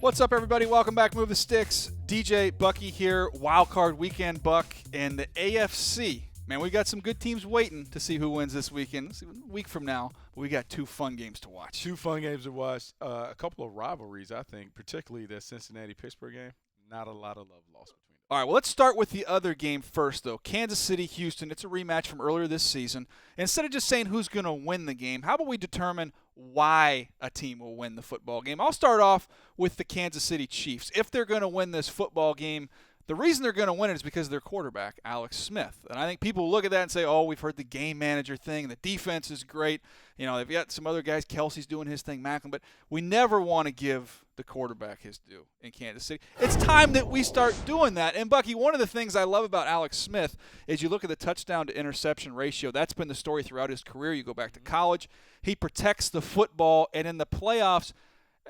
What's up, everybody? Welcome back. Move the Sticks. DJ, Bucky here. Wild Card weekend, Buck, and the AFC. Man, we got some good teams waiting to see who wins this weekend. A week from now, but we got two fun games to watch. Two fun games to watch. A couple of rivalries, I think, particularly that Cincinnati-Pittsburgh game. Not a lot of love lost between them. All right, well, let's start with the other game first, though. Kansas City-Houston. It's a rematch from earlier this season. Instead of just saying who's going to win the game, how about we determine why a team will win the football game? I'll start off with the Kansas City Chiefs. If they're going to win this football game, the reason they're going to win it is because of their quarterback, Alex Smith. And I think people look at that and say, oh, we've heard the game manager thing. The defense is great. You know, they've got some other guys. Kelsey's doing his thing, Macklin. But we never want to give the quarterback his due in Kansas City. It's time that we start doing that. And, Bucky, one of the things I love about Alex Smith is you look at the touchdown to interception ratio. That's been the story throughout his career. You go back to college. He protects the football. And in the playoffs,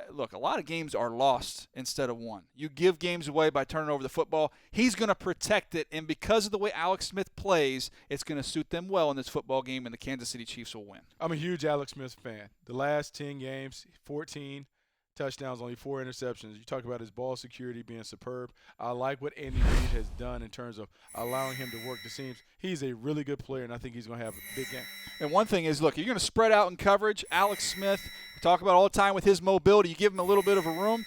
look, a lot of games are lost instead of won. You give games away by turning over the football. He's going to protect it, and because of the way Alex Smith plays, it's going to suit them well in this football game, and the Kansas City Chiefs will win. I'm a huge Alex Smith fan. The last 10 games, 14 touchdowns, only 4 interceptions. You talk about his ball security being superb. I like what Andy Reid has done in terms of allowing him to work the seams. He's a really good player, and I think he's going to have a big game. And one thing is, look, you're going to spread out in coverage. Alex Smith, we talk about all the time with his mobility. You give him a little bit of a room,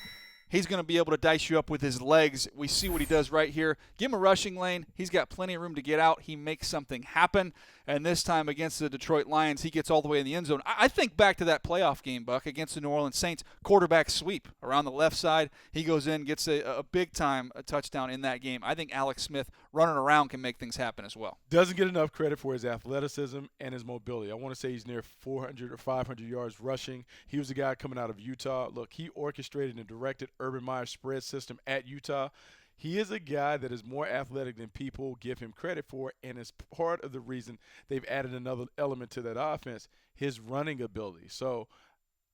he's going to be able to dice you up with his legs. We see what he does right here. Give him a rushing lane. He's got plenty of room to get out. He makes something happen. And this time against the Detroit Lions, he gets all the way in the end zone. I think back to that playoff game, Buck, against the New Orleans Saints. Quarterback sweep around the left side. He goes in, gets a big-time touchdown in that game. I think Alex Smith running around can make things happen as well. Doesn't get enough credit for his athleticism and his mobility. I want to say he's near 400 or 500 yards rushing. He was a guy coming out of Utah. Look, he orchestrated and directed Urban Meyer's spread system at Utah. He is a guy that is more athletic than people give him credit for, and is part of the reason they've added another element to that offense, his running ability. So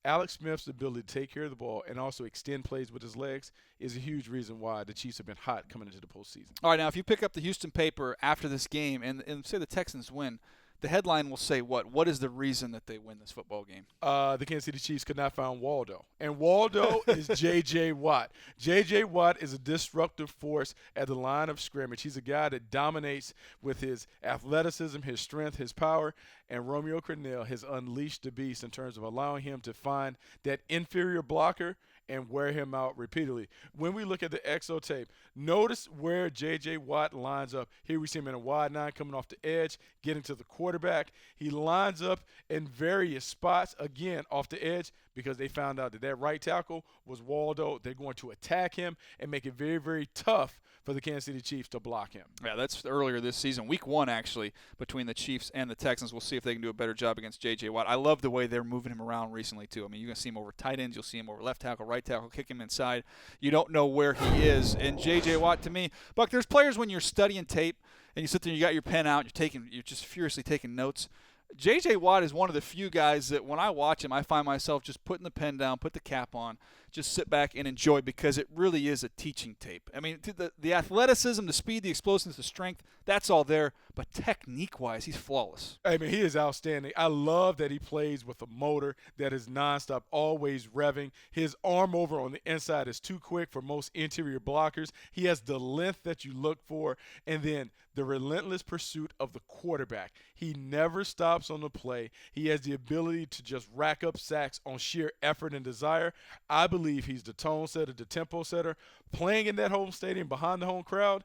Alex Smith's ability to take care of the ball and also extend plays with his legs is a huge reason why the Chiefs have been hot coming into the postseason. All right, now if you pick up the Houston paper after this game and say the Texans win, the headline will say what? What is the reason that they win this football game? The Kansas City Chiefs could not find Waldo. And Waldo is J.J. Watt. J.J. Watt is a disruptive force at the line of scrimmage. He's a guy that dominates with his athleticism, his strength, his power. And Romeo Crennel has unleashed the beast in terms of allowing him to find that inferior blocker and wear him out repeatedly. When we look at the XO tape, notice where J.J. Watt lines up. Here we see him in a wide 9 coming off the edge, getting to the quarterback. He lines up in various spots, again, off the edge, because they found out that right tackle was Waldo. They're going to attack him and make it very, very tough for the Kansas City Chiefs to block him. Yeah, that's earlier this season. Week 1, actually, between the Chiefs and the Texans. We'll see if they can do a better job against J.J. Watt. I love the way they're moving him around recently, too. I mean, you're going to see him over tight ends. You'll see him over left tackle, right tackle, kick him inside. You don't know where he is. And J.J. Watt, to me, Buck, there's players when you're studying tape and you sit there and you got your pen out, you're just furiously taking notes. J.J. Watt is one of the few guys that when I watch him, I find myself just putting the pen down, put the cap on, just sit back and enjoy, because it really is a teaching tape. I mean, the athleticism, the speed, the explosiveness, the strength, that's all there. But technique-wise, he's flawless. I mean, he is outstanding. I love that he plays with a motor that is nonstop, always revving. His arm over on the inside is too quick for most interior blockers. He has the length that you look for, and then the relentless pursuit of the quarterback. He never stops on the play. He has the ability to just rack up sacks on sheer effort and desire. I believe he's the tone setter, the tempo setter. Playing in that home stadium behind the home crowd,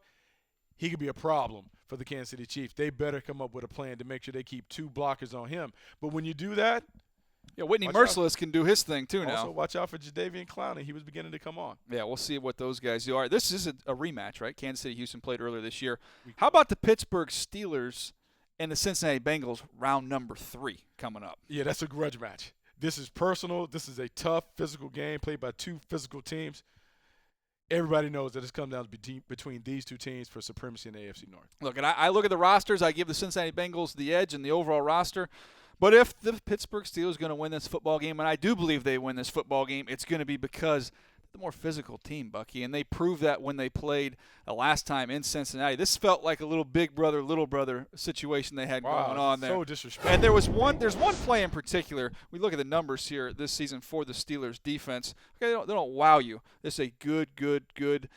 he could be a problem for the Kansas City Chiefs. They better come up with a plan to make sure they keep 2 blockers on him. But when you do that, yeah, Whitney Merciless can do his thing too now. Also, watch out for Jadeveon Clowney. He was beginning to come on. Yeah, we'll see what those guys do. All right, this is a rematch, right? Kansas City, Houston played earlier this year. How about the Pittsburgh Steelers and the Cincinnati Bengals, round number 3 coming up? Yeah, that's a grudge match. This is personal. This is a tough physical game played by 2 physical teams. Everybody knows that it's come down between these 2 teams for supremacy in the AFC North. Look, and I look at the rosters. I give the Cincinnati Bengals the edge in the overall roster. But if the Pittsburgh Steelers are going to win this football game, and I do believe they win this football game, it's going to be because the more physical team, Bucky, and they proved that when they played last time in Cincinnati. This felt like a little big brother, little brother situation they had going on there. So disrespectful. And there's one play in particular. We look at the numbers here this season for the Steelers defense. Okay, they don't wow you. This is a good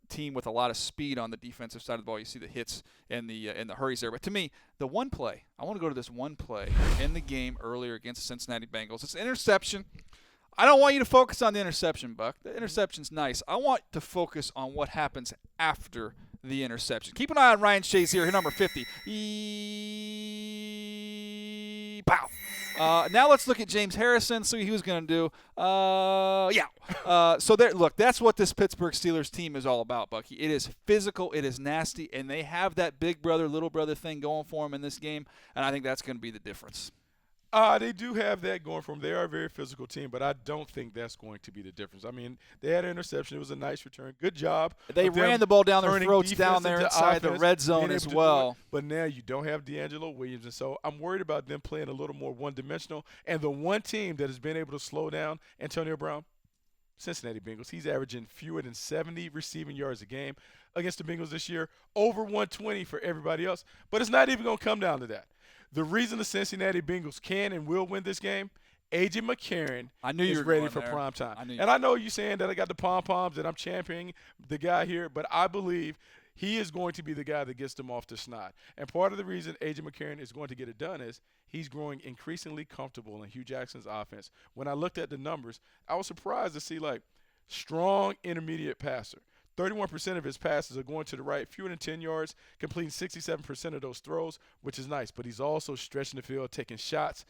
team with a lot of speed on the defensive side of the ball. You see the hits and the hurries there. But to me, the one play, I want to go to this one play in the game earlier against the Cincinnati Bengals. It's an interception. I don't want you to focus on the interception, Buck. The interception's nice. I want to focus on what happens after the interception. Keep an eye on Ryan Shazier, number 50. Pow. Now let's look at James Harrison, see what he was going to do. So there, look, that's what this Pittsburgh Steelers team is all about, Bucky. It is physical, it is nasty, and they have that big brother, little brother thing going for them in this game, and I think that's going to be the difference. They do have that going for them. They are a very physical team, but I don't think that's going to be the difference. I mean, they had an interception. It was a nice return. Good job. They ran the ball down their throats down there inside the red zone as well. But now you don't have D'Angelo Williams, and so I'm worried about them playing a little more one-dimensional. And the one team that has been able to slow down Antonio Brown, Cincinnati Bengals. He's averaging fewer than 70 receiving yards a game against the Bengals this year, over 120 for everybody else. But it's not even going to come down to that. The reason the Cincinnati Bengals can and will win this game, AJ McCarron is ready for prime time. I know you saying that I got the pom-poms, that I'm championing the guy here, but I believe he is going to be the guy that gets them off the snot. And part of the reason AJ McCarron is going to get it done is he's growing increasingly comfortable in Hugh Jackson's offense. When I looked at the numbers, I was surprised to see, strong intermediate passer. 31% of his passes are going to the right, fewer than 10 yards, completing 67% of those throws, which is nice. But he's also stretching the field, taking shots.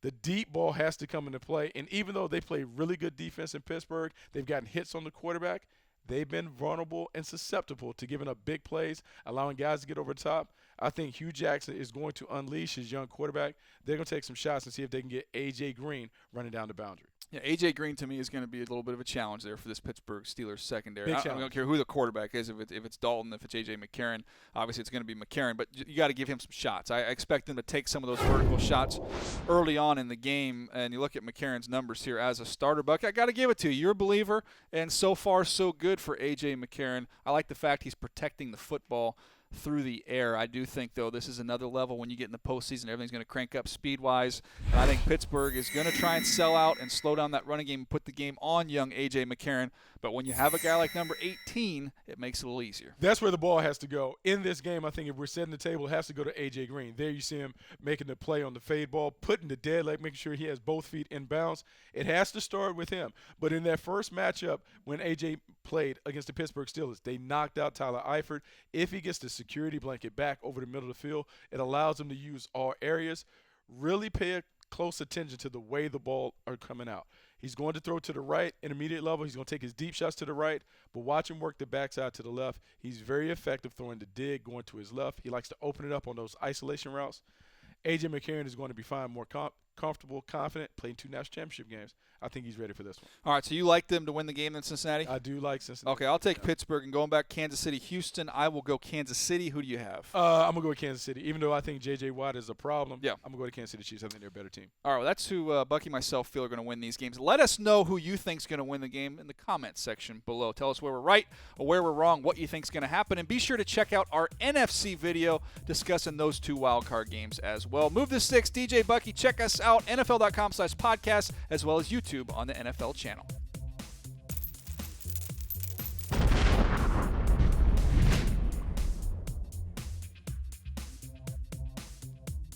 The deep ball has to come into play. And even though they play really good defense in Pittsburgh, they've gotten hits on the quarterback. They've been vulnerable and susceptible to giving up big plays, allowing guys to get over the top. I think Hugh Jackson is going to unleash his young quarterback. They're going to take some shots and see if they can get A.J. Green running down the boundary. Yeah, A.J. Green to me is going to be a little bit of a challenge there for this Pittsburgh Steelers secondary. I don't care who the quarterback is, if it's Dalton, if it's A.J. McCarron. Obviously it's going to be McCarron, but you got to give him some shots. I expect him to take some of those vertical shots early on in the game, and you look at McCarron's numbers here as a starter, Buck. I got to give it to you. You're a believer, and so far so good for A.J. McCarron. I like the fact he's protecting the football through the air. I do think, though, this is another level when you get in the postseason. Everything's going to crank up speed-wise. And I think Pittsburgh is going to try and sell out and slow down that running game and put the game on young A.J. McCarron. But when you have a guy like number 18, it makes it a little easier. That's where the ball has to go. In this game, I think if we're setting the table, it has to go to A.J. Green. There you see him making the play on the fade ball, putting the dead leg, making sure he has both feet in bounds. It has to start with him. But in that first matchup, when A.J. played against the Pittsburgh Steelers, they knocked out Tyler Eifert. If he gets the security blanket back over the middle of the field, it allows him to use all areas. Really pay close attention to the way the ball are coming out. He's going to throw to the right, intermediate level. He's going to take his deep shots to the right, but watch him work the backside to the left. He's very effective throwing the dig, going to his left. He likes to open it up on those isolation routes. A.J. McCarron is going to be fine, more comfortable, confident, playing 2 national championship games. I think he's ready for this one. All right, so you like them to win the game in Cincinnati? I do like Cincinnati. Okay, I'll take Pittsburgh, and going back Kansas City, Houston, I will go Kansas City. Who do you have? I'm going to go with Kansas City. Even though I think J.J. Watt is a problem, yeah, I'm going to go to Kansas City Chiefs. I think they're a better team. All right, well, that's who Bucky and myself feel are going to win these games. Let us know who you think is going to win the game in the comments section below. Tell us where we're right or where we're wrong, what you think is going to happen, and be sure to check out our NFC video discussing those 2 wildcard games as well. Move the sticks, DJ Bucky. Check us out, NFL.com/podcast, as well as YouTube on the NFL channel.